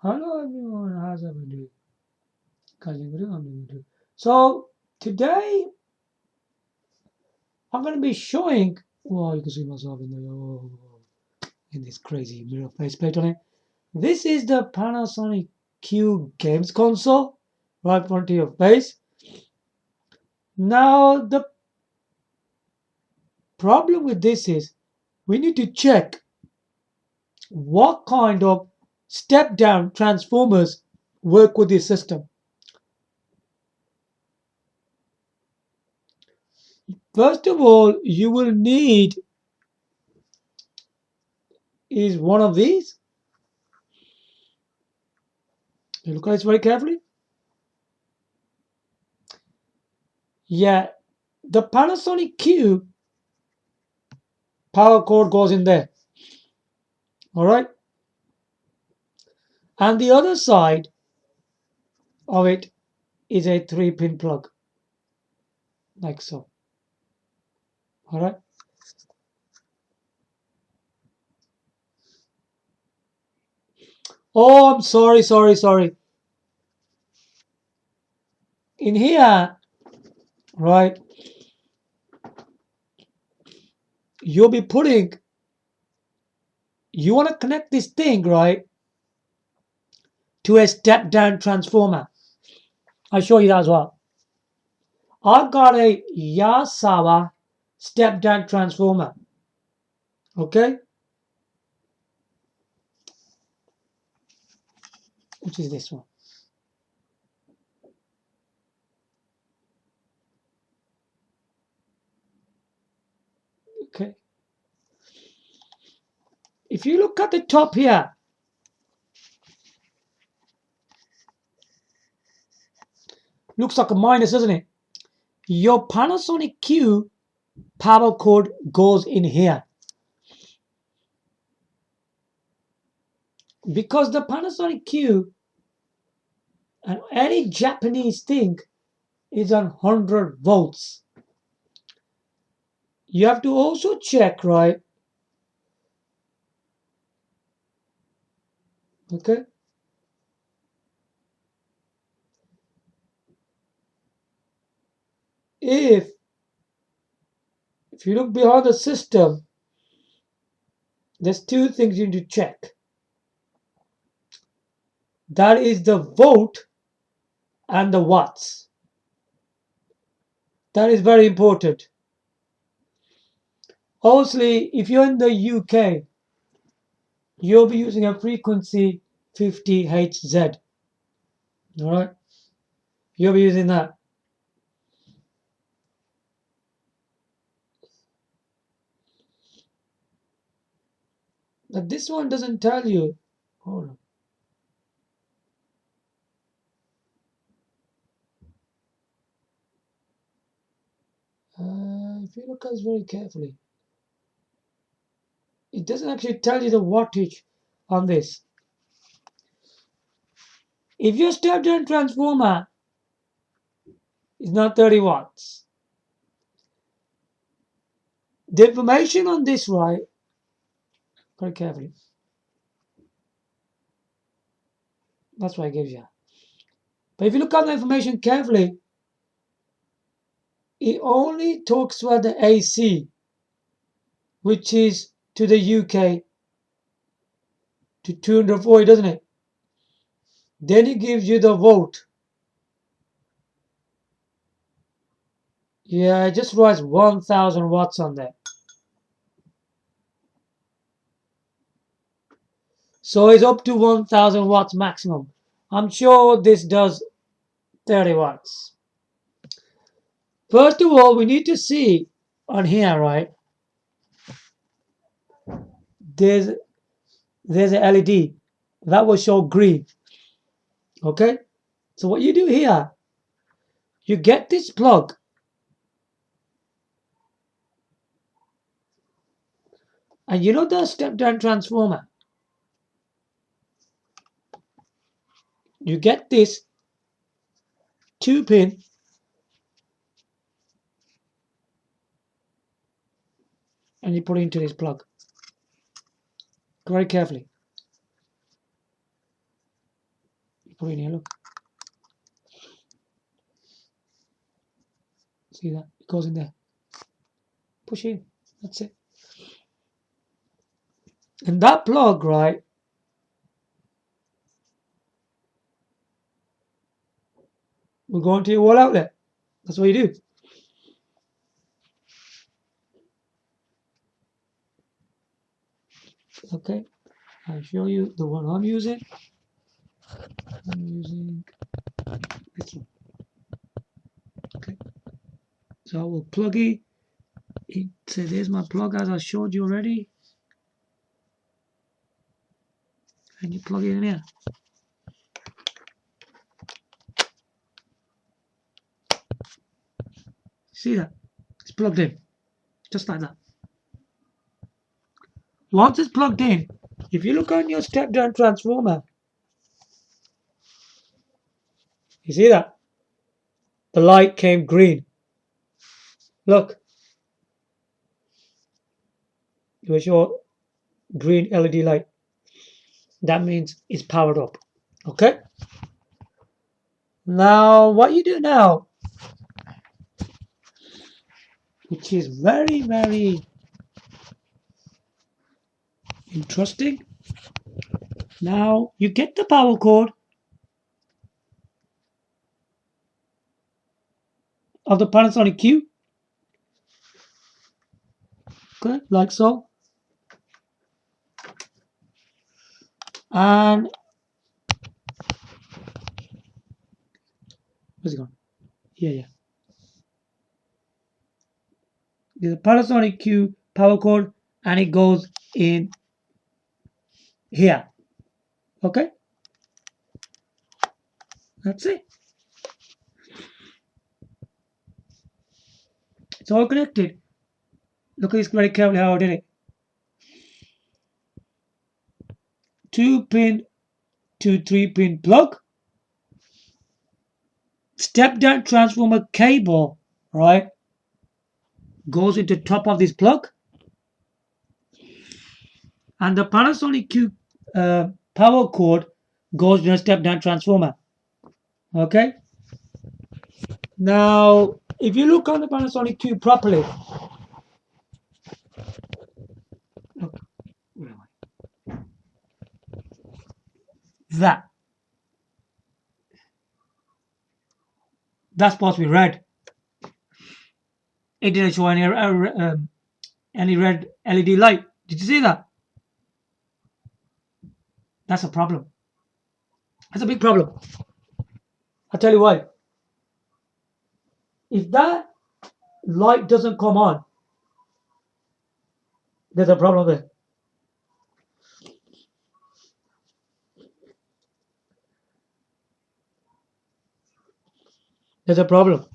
Hello everyone, how's everyone doing? So today I'm going to be showing. Well, you can see myself in this crazy mirror faceplate on it. This is the Panasonic Q games console, right in front of your face. Now the problem with this is we need to check what kind of step-down transformers work with this system. First of all, you will need is one of these. You look at this very carefully. Yeah, the Panasonic Q power cord goes in there. All right. And the other side of it is a 3-pin plug, like so. All right. Oh, I'm sorry. In here, right, you'll be putting, you want to connect this thing, right, to a step-down transformer. I'll show you that as well. I've got a Yazawa step-down transformer. Okay. Which is this one. Okay. If you look at the top here, looks like a minus, doesn't it? Your Panasonic Q power cord goes in here. Because the Panasonic Q and any Japanese thing is on 100 volts. You have to also check, right? Okay. If you look behind the system, there's two things you need to check. That is the volt and the watts. That is very important. Obviously, if you're in the UK, you'll be using a frequency 50 Hz. All right, you'll be using that. But this one doesn't tell you. Hold on. If you look at this very carefully, it doesn't actually tell you the wattage on this. If your step-down transformer is not 30 watts, the information on this, right, very carefully, that's what it gives you. But if you look at the information carefully, it only talks about the AC, which is to the UK to 240, doesn't it? Then it gives you the volt. Yeah, it just writes 1000 watts on there. So it's up to 1000 watts maximum. I'm sure this does 30 watts. First of all, we need to see on here, right? There's an LED that will show green. Okay? So what you do here, you get this plug. And you know the step-down transformer? You get this 2-pin and you put it into this plug. Very carefully. Put it in here, look. See that? It goes in there. Push in. That's it. And that plug, right, will go into your wall outlet. That's what you do. Okay, I'll show you the one I'm using. I'm using this one. Okay, so I will plug it. There's my plug as I showed you already. And you plug it in here. See that? It's plugged in. Just like that. Once it's plugged in, if you look on your step-down transformer, you see that? The light came green. Look. It will show green LED light. That means it's powered up. Okay? Now, what you do now, which is very, very interesting. Now, you get the power cord of the Panasonic Q. Okay, like so. And where's it gone? Yeah. There's a Panasonic Q power cord, and it goes in here. Okay? That's it. It's all connected. Look at this very carefully how I did it. 2-pin to 3-pin plug. Step-down transformer cable, right, goes into the top of this plug. And the Panasonic Q power cord goes to a step-down transformer. Okay? Now, if you look on the Panasonic Q properly, look, where am I? That's supposed to be red. It didn't show any red LED light. Did you see that? That's a problem. That's a big problem. I'll tell you why. If that light doesn't come on, there's a problem there. There's a problem.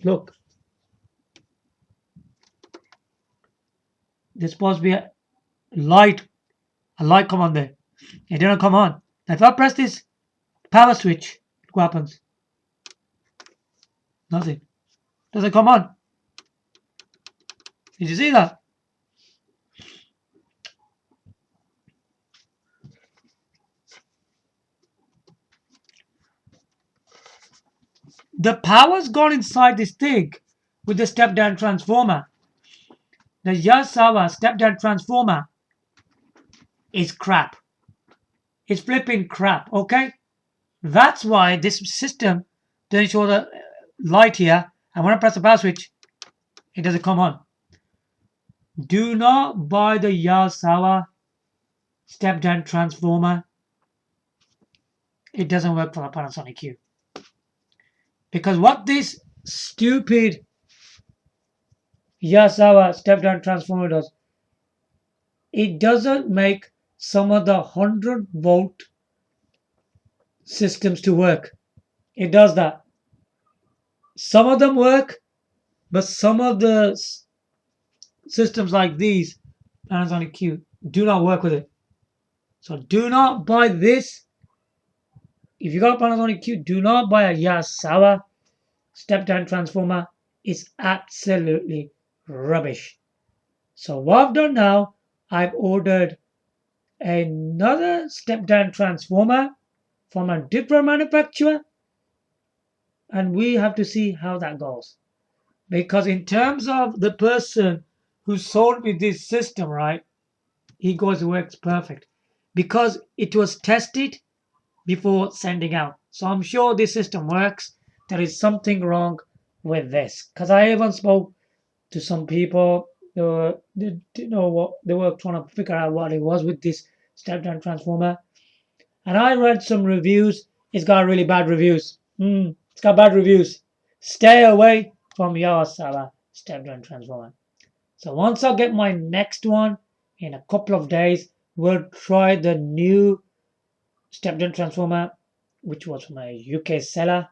Look. There's supposed to be a light come on there. It didn't come on. Now if I press this power switch, what happens? Nothing. Doesn't come on. Did you see that? The power's gone inside this thing with the step-down transformer. The Yazawa step-down transformer is crap. It's flipping crap, okay? That's why this system doesn't show the light here. And when I press the power switch, it doesn't come on. Do not buy the Yazawa step-down transformer. It doesn't work for the Panasonic Q. Because what this stupid Yazawa step-down transformer does, it doesn't make some of the 100-volt systems to work. It does that. Some of them work, but some of the systems like these, Panasonic Q, do not work with it. So do not buy this. If you got a Panasonic Q, do not buy a Yazawa step-down transformer. It's absolutely rubbish. So what I've done now, I've ordered another step-down transformer from a different manufacturer, and we have to see how that goes. Because in terms of the person who sold me this system, right, he goes, it works perfect because it was tested before sending out. So I'm sure this system works. There is something wrong with this because I even spoke to some people. They didn't know what they were trying to figure out what it was with this step-down transformer. And I read some reviews. It's got really bad reviews. It's got bad reviews. Stay away from Yazawa step-down transformer. So once I get my next one in a couple of days, we'll try the new step-down transformer, which was from a UK seller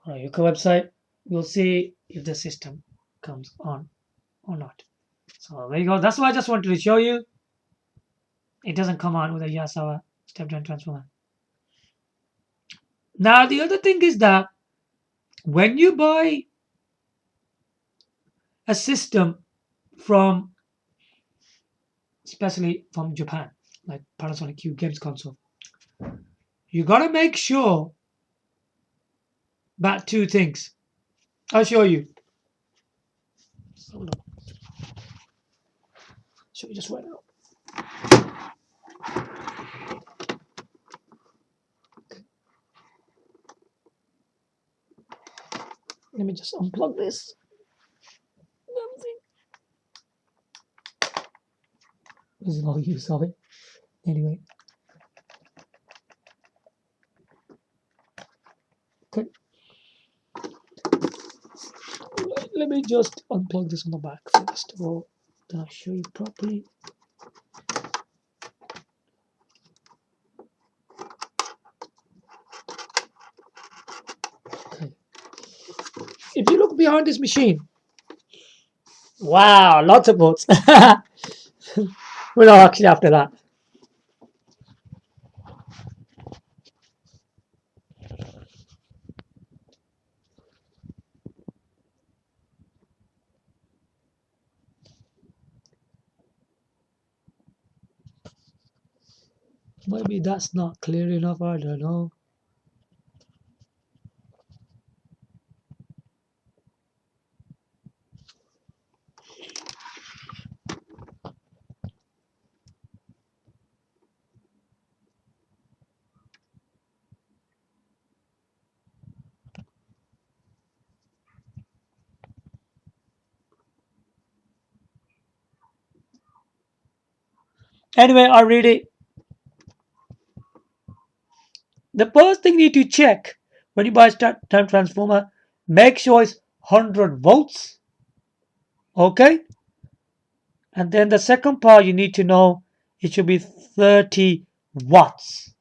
on a UK website. We'll see if the system comes on or not. So there you go. That's why I just wanted to show you. It doesn't come on with a Yazawa step-down transformer. Now the other thing is that when you buy a system from, especially from Japan, like Panasonic Q games console, you gotta make sure about two things. I'll show you. Hold on. Show you just right now. Let me just unplug this. There's no use of it. Anyway. Okay. Let me just unplug this on the back first of all. Then I'll show you properly. Okay. If you look behind this machine, wow, lots of boats. We're not actually after that. Maybe that's not clear enough, I don't know. Anyway, I read it. The first thing you need to check when you buy a step-down transformer, make sure it's 100 volts. Okay? And then the second part you need to know, it should be 30 watts.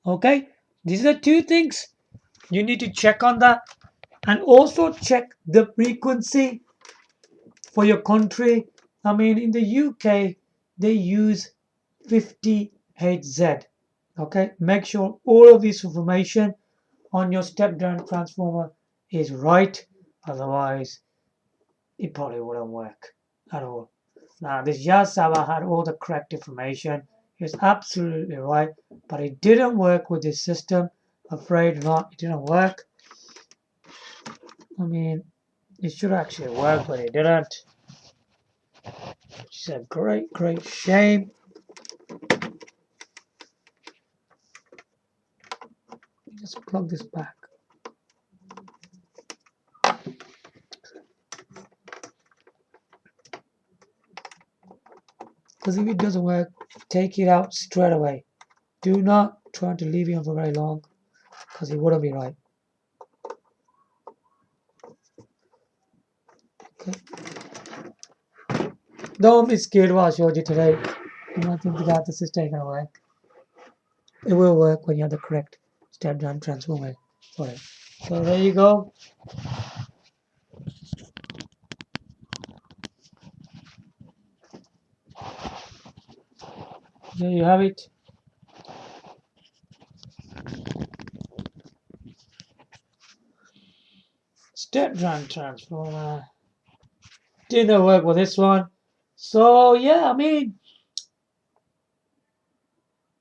Okay? These are two things you need to check on that. And also check the frequency for your country. I mean, in the UK, they use 50Hz. Okay? Make sure all of this information on your step-down transformer is right. Otherwise, it probably wouldn't work at all. Now, this Yazawa had all the correct information. He was absolutely right, but it didn't work with this system. Afraid not, it didn't work. I mean, it should actually work, but it didn't. It's a great, great shame. Just plug this back. Because if it doesn't work, take it out straight away. Do not try to leave it on for very long, because it wouldn't be right. Okay. Don't be scared what I showed you today. You might think that this is taken away. It will work when you have the correct step-down transformer for it. So there you go. There you have it. Step-down transformer didn't work with this one. So yeah, I mean,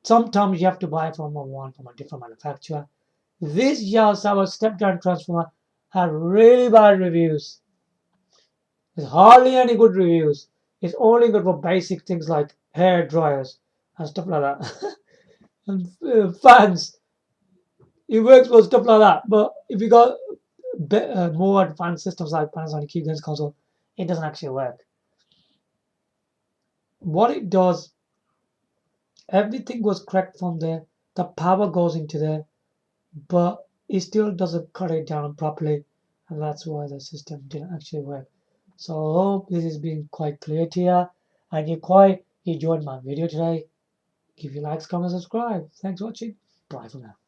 sometimes you have to buy from a different manufacturer. This Yazawa step-down transformer had really bad reviews. There's hardly any good reviews. It's only good for basic things like hair dryers and stuff like that. And fans. It works for stuff like that. But if you got more advanced systems like Panasonic Q games console, it doesn't actually work. What it does, everything goes correct from there. The power goes into there, but it still doesn't cut it down properly, and that's why the system didn't actually work. So I hope this has been quite clear to you, and you quite enjoyed my video today. Give your likes, comment, subscribe. Thanks for watching. Bye for now.